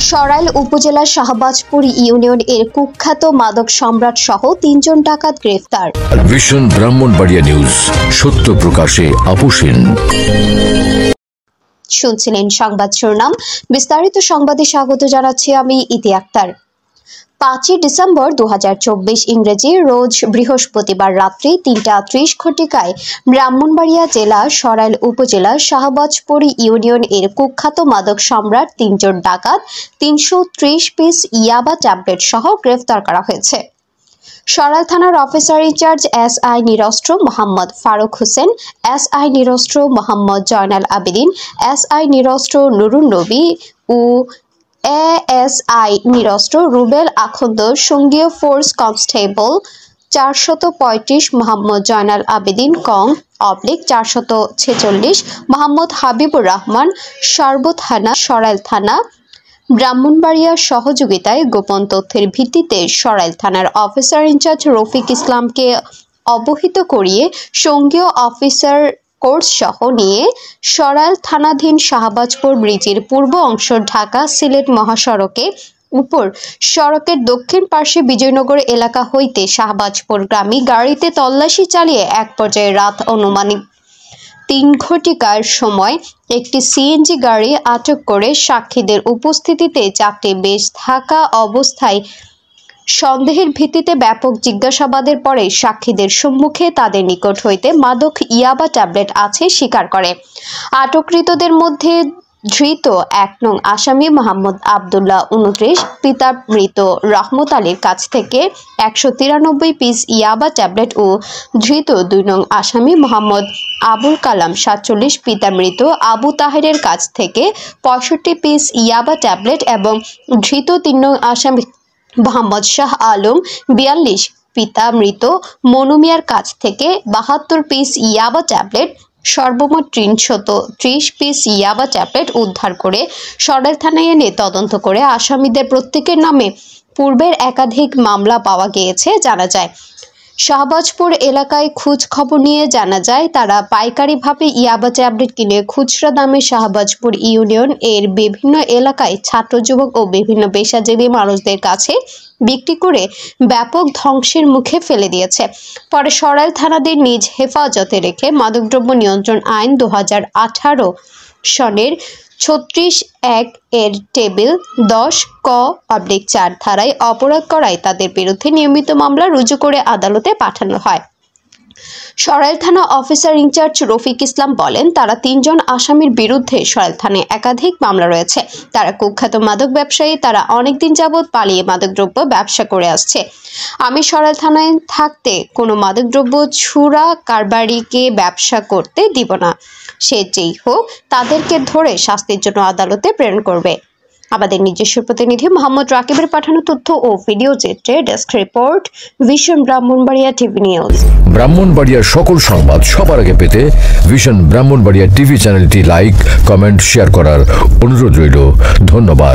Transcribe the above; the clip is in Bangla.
সরাইল উপজেলার শাহবাজপুর ইউনিয়ন এর কুখ্যাত মাদক সম্রাট সহ 3 জন ডাকাত গ্রেফতার। ভিশন ব্রাহ্মণবাড়িয়া নিউজ, সত্য প্রকাশে আপোষহীন। শুনছিলেন সংবাদ শিরোনাম, বিস্তারিত সংবাদে স্বাগত জানাচ্ছি আমি ইতি আক্তার। 5 ডিসেম্বর 2024 ইংরেজি রোজ বৃহস্পতিবার রাত্রি 3:30 ঘটিকায় ব্রাহ্মণবাড়িয়া জেলা সরাইল উপজেলার শাহবাজপুর ইউনিয়ন এর কুখ্যাত মাদক সম্রাট 3 জন ডাকাত 330 পিস ইয়াবা ট্যাবলেট সহ গ্রেফতার করা হয়েছে। সরাইল থানার অফিসার ইনচার্জ এসআই নিরস্ত্র মোহাম্মদ ফারুক হোসেন, এসআই নিরস্ত্র মোহাম্মদ জয়নাল আবেদিন, এসআই নিরস্ত্র নুরুন নবী ও এএসআই নিরস্ত্র রুবেল আখন্দ, সঙ্গীয় ফোর্স কনস্টেবল 435 মোহাম্মদ জয়নাল আবেদিন কং /446 মোহাম্মদ হাবিবুর রহমান, সর্ব থানা সরাইল থানা ব্রাহ্মণবাড়িয়ার সহযোগিতায় গোপন তথ্যের ভিত্তিতে সরাইল থানার অফিসার ইনচার্জ রফিক ইসলামকে অবহিত করিয়ে সঙ্গীয় অফিসার কোর্স সহ নিয়ে সরাইল থানাধীন শাহবাজপুর ব্রিজের পূর্ব অংশ ঢাকা সিলেট মহাসড়কে উপর সড়কের দক্ষিণ পার্শ্বে বিজয়নগর এলাকা হইতে শাহবাজপুর গ্রামে গাড়িতে তল্লাশি চালিয়ে এক পর্যায়ে রাত অনুমানিক 3 ঘটিকার সময় একটি সিএনজি গাড়ি আটক করে সাক্ষীদের উপস্থিতিতে যাত্রী বেশ থাকা অবস্থায় সন্দেহের ভিত্তিতে ব্যাপক জিজ্ঞাসাবাদের পরে সাক্ষীদের সম্মুখে তাদের নিকট হইতে মাদক ইয়াবা ট্যাবলেট আছে স্বীকার করে। আটককৃতদের মধ্যে ধৃত 1 নং আসামি মোহাম্মদ আবদুল্লাহ 29 পিতা মৃত রহমত আলীর কাছ থেকে 193 পিস ইয়াবা ট্যাবলেট ও ধৃত 2 নং আসামি মোহাম্মদ আবুল কালাম 47 পিতা মৃত আবু তাহেরের কাছ থেকে 65 পিস ইয়াবা ট্যাবলেট এবং ধৃত 3 নং আসামি মোহাম্মদ শাহ আলম 42 পিতা মৃত মনু মিয়ার কাছ থেকে 72 পিস ইয়াবা ট্যাবলেট সর্বমোট 330 পিস ইয়াবা ট্যাবলেট উদ্ধার করে সরাইল থানায় এনে তদন্ত করে আসামিদের প্রত্যেকের নামে পূর্বের একাধিক মামলা পাওয়া গিয়েছে জানা যায়। শাহবাজপুর এলাকায় খোঁজ খবর নিয়ে জানা যায় তারা পাইকারিভাবে ইয়াবা ট্যাবলেট কিনে খুচরা দামে শাহবাজপুর ইউনিয়ন এর বিভিন্ন এলাকায় ছাত্র যুবক ও বিভিন্ন পেশাজীবী মানুষদের কাছে বিক্রি করে ব্যাপক ধ্বংসের মুখে ফেলে দিয়েছে। পরে সরাইল থানাদের নিজ হেফাজতে রেখে মাদকদ্রব্য নিয়ন্ত্রণ আইন 2018 সনের 36(1) এর টেবিল 10(ক)/4 ধারায় অপরাধ করায় তাদের বিরুদ্ধে নিয়মিত মামলা রুজু করে আদালতে পাঠানো হয়। সরাইল থানা অফিসার ইনচার্জ রফিক ইসলাম বলেন, তারা 3 জন আসামির বিরুদ্ধে সরাইল থানায় একাধিক মামলা রয়েছে। তারা কুখ্যাত মাদক ব্যবসায়ী, তারা অনেকদিন যাবৎ পালিয়ে মাদকদ্রব্য ব্যবসা করে আসছে। আমি সরাইল থানায় থাকতে কোনো মাদকদ্রব্য ছুরা কারবারিকে ব্যবসা করতে দিব না। সে যেই হোক তাদেরকে ধরে শাস্তির জন্য আদালতে প্রেরণ করবে। আমাদের নিজস্ব প্রতিনিধি মোহাম্মদ রাকিবের পাঠানো তথ্য ও ভিডিও চিত্রে desk report, vision Brahmanbaria TV news. ব্রাহ্মণবাড়িয়ার সকল সংবাদ সবার আগে পেতে ভিশন ব্রাহ্মণবাড়িয়া টিভি চ্যানেলটি লাইক, কমেন্ট, শেয়ার করার অনুরোধ রইল। ধন্যবাদ।